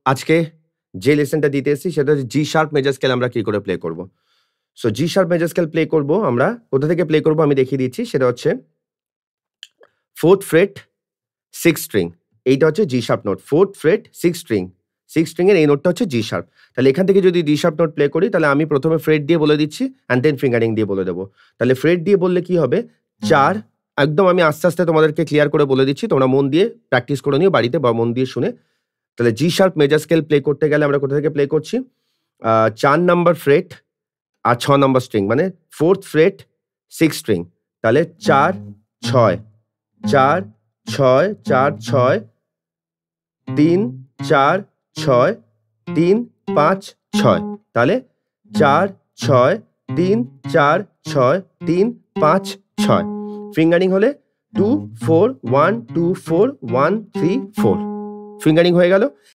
আজকে যে লেসনটা দিতে এসেছি সেটা হচ্ছে জি শার্প মেজর স্কেল আমরা কি করে প্লে করব। সো জি শার্প মেজর স্কেল প্লে করব আমরা কোথা থেকে প্লে করব আমি দেখিয়ে দিচ্ছি। সেটা হচ্ছে 4th ফ্রেট 6 স্ট্রিং, এইটা হচ্ছে জি sharp note. 4th freight 6 string, 6 string এর এই নোটটা হচ্ছে জি শার্প। তাহলে এখান থেকে যদি জি শার্প নোট প্লে করি তাহলে আমি প্রথমে ফ্রেট দিয়ে বলে দিচ্ছি অ্যান্ড দেন ফিঙ্গারিং দিয়ে বলে দেবো। তাহলে ফ্রেট দিয়ে বললে কি হবে 4, একদম আমি আস্তে আস্তে তোমাদেরকে ক্লিয়ার করে বলে দিচ্ছি, তোমরা মন দিয়ে প্র্যাকটিস করে নিও বাড়িতে বা মন দিয়ে শুনে। তাহলে জি শার্প মেজর স্কেল প্লে করতে গেলে আমরা কোথা থেকে প্লে করছি, 4 নাম্বার ফ্রেট আর 6 নাম্বার স্ট্রিং, মানে 4th ফ্রেট 6 স্ট্রিং। তাহলে 4 6 4 6 4 6 3 4 6 3 5 6, তাহলে 4 6 3 4 6 3 5 6। ফিঙ্গারিং হলে 2 4 1 2 4 1 3 4, ফিঙ্গারিং হয়ে গেল।